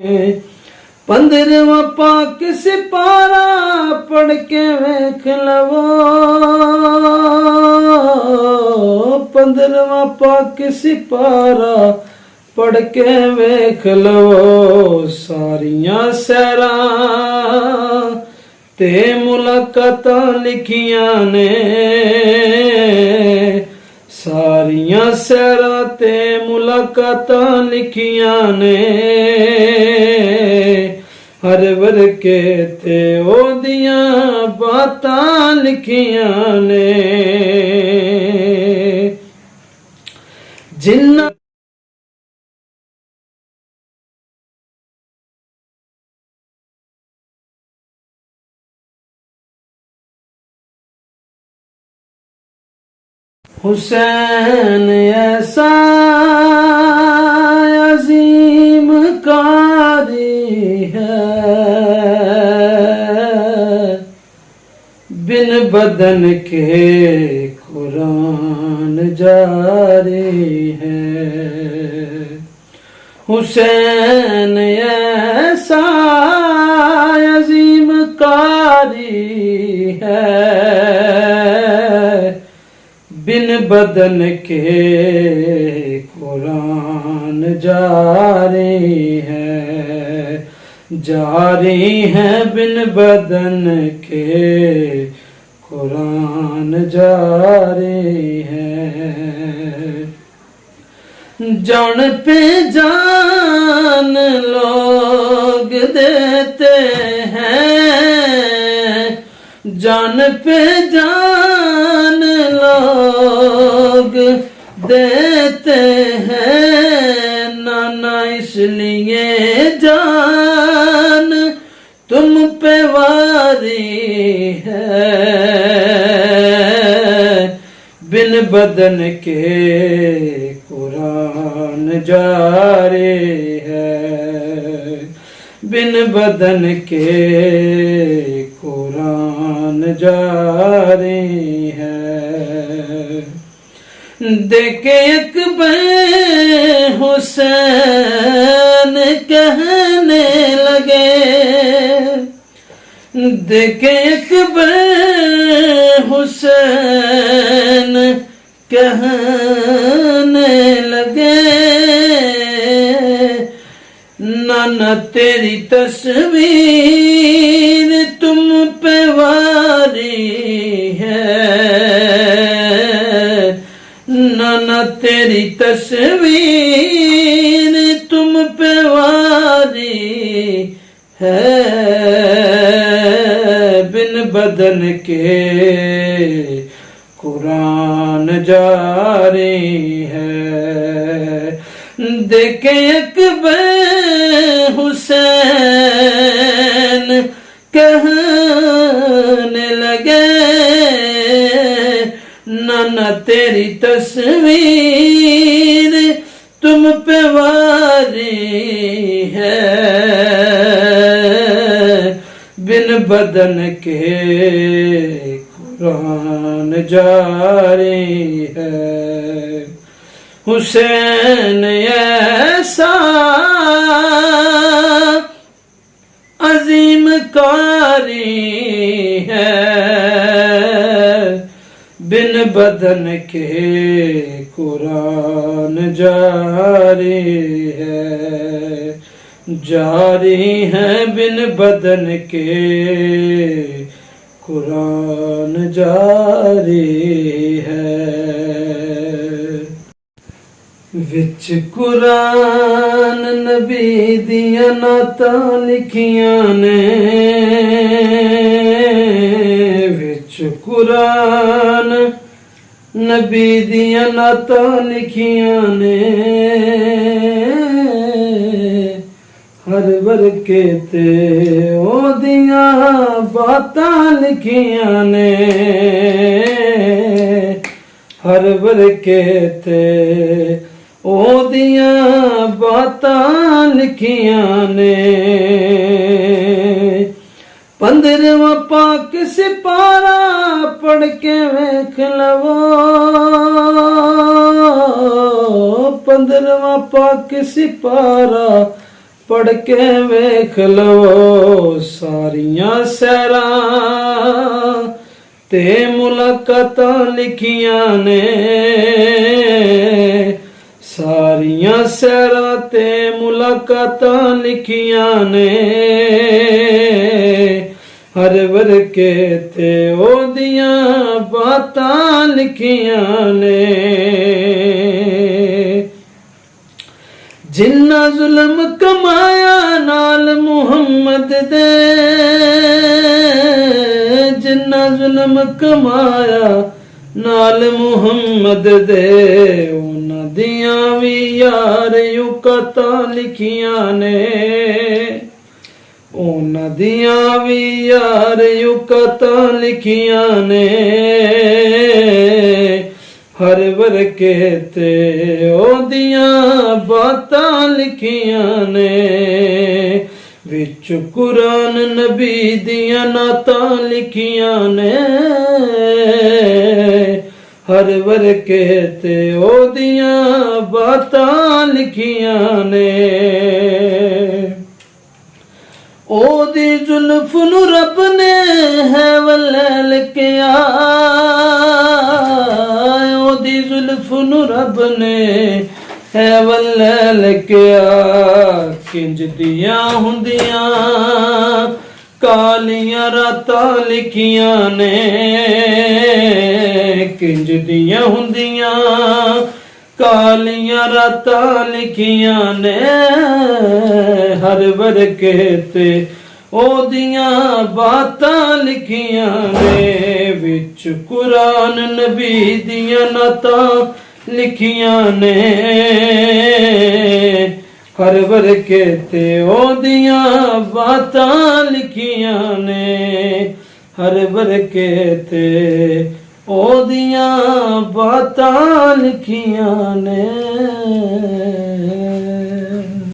15वां पाक सिपारा पढ़ के वेख लवो। 15वां पाक सिपारा पढ़ के वेख लवो। सारियां सैरां ते मुलाकातां लिखियां ने। सारियां सैरां ते मुलाकातां लिखियां ने। हर वर्के ते ओदियां बातां लिखियां ने। जिन्ना हुसैन ऐसा अजीम कारी है, बिन बदन के कुरान जारी है। हुसैन ऐसा अजीम कारी है, बिन बदन के कुरान जारी है। जारी है बिन बदन के कुरान जारी है। जान पे जान लोग देते हैं, जान पे जान लोग देते हैं। नाना इसलिए जान तुम पे वारी है, बिन बदन के कुरान जारी है। बिन बदन के कुरान जारी है। देखे अकबर हुसैन कहने लगे, देखे अकबर हुसैन कहने लगे। नाना तेरी तस्वीर तुम पे वारी है, नाना तेरी तस्वीर तुम पे वारी है। बिन बदन के कुरान जारी है। देखे अकबर हुसैन कहने लगे, नाना तेरी तस्वीर तुम पे वारी है, बिन बदन के कुरान जारी है। हुसैन ऐसा अजीम कारी है, बिन बदन के कुरान जारी है। जारी है बिन बदन के कुरान जारी है। विच कुरान नबी दियां नातां लिखियां ने, विच कुरान नबी दियां नातां लिखियां ने। हर वर्के ते ओदियां बातां लिखियां ने, हर वर्के ते ओदियां बातां लिखियां ने। 15वां पाक सिपारा पढ़ के वेख लवो। 15वां पाक सिपारा ਪੜ ਕੇ ਵੇਖ ਲਵੋ ਸਾਰੀਆਂ ਸੈਰਾਂ ਤੇ ਮੁਲਾਕਾਤਾਂ ਲਿਖੀਆਂ ਨੇ ਸਾਰੀਆਂ ਸੈਰਾਂ ਤੇ ਮੁਲਾਕਾਤਾਂ ਲਿਖੀਆਂ ਨੇ ਹਰ ਵਰਕੇ ਤੇ ਉਹਦੀਆਂ ਬਾਤਾਂ ਲਿਖੀਆਂ ਨੇ ਜਿੰਨਾ ਜ਼ੁਲਮ ਕਮਾਇਆ ਨਾਲ ਮੁਹੰਮਦ ਦੇ ਜਿੰਨਾ ਜ਼ੁਲਮ ਕਮਾਇਆ ਨਾਲ ਮੁਹੰਮਦ ਦੇ ਉਹਨਾਂ ਦੀਆਂ ਵੀ ਯਾਰ ਯੁਕਤਾਂ ਲਿਖੀਆਂ ਨੇ ਉਹਨਾਂ ਦੀਆਂ ਵੀ ਯਾਰ ਯੁਕਤਾਂ ਲਿਖੀਆਂ ਨੇ ਹਰ ਵਰਕੇ ਤੇ ਉਹਦੀਆਂ ਬਾਤਾਂ ਲਿਖੀਆਂ ਨੇ ਵਿੱਚ ਕੁਰਾਨ ਨਬੀ ਦੀਆਂ ਨਾਤਾਂ ਲਿਖੀਆਂ ਨੇ ਹਰ ਵਰਕੇ ਤੇ ਉਹਦੀਆਂ ਬਾਤਾਂ ਲਿਖੀਆਂ ਨੇ ਉਹਦੀ ਜ਼ੁਲਫ ਨੂੰ ਰੱਬ ਨੇ ਹੈ ਵੱਲੇ ਲਿਖਿਆ ਉਹਦੀ ਜ਼ੁਲਫ ਨੂੰ ਰੱਬ ਨੇ ਹੈ ਵੱਲੇ ਲਿਖਿਆ ਕਿੰਜ ਦੀਆਂ ਹੁੰਦੀਆਂ ਕਾਲੀਆਂ ਰਾਤਾਂ ਲਿਖੀਆਂ ਨੇ ਕਿੰਜ ਦੀਆਂ ਹੁੰਦੀਆਂ ਕਾਲੀਆਂ ਰਾਤਾਂ ਲਿਖੀਆਂ ਨੇ ਹਰ ਵਰਕੇ ਤੇ ਉਹਦੀਆਂ ਬਾਤਾਂ ਲਿਖੀਆਂ ਨੇ ਵਿੱਚ ਕੁਰਾਨ ਨਬੀ ਦੀਆਂ ਨਾਤਾਂ ਲਿਖੀਆਂ ਨੇ ਹਰ ਵਰਕੇ ਤੇ ਉਹਦੀਆਂ ਬਾਤਾਂ ਲਿਖੀਆਂ ਨੇ ਹਰ ਵਰਕੇ ਤੇ ਉਹਦੀਆਂ ਬਾਤਾਂ ਲਿਖੀਆਂ ਨੇ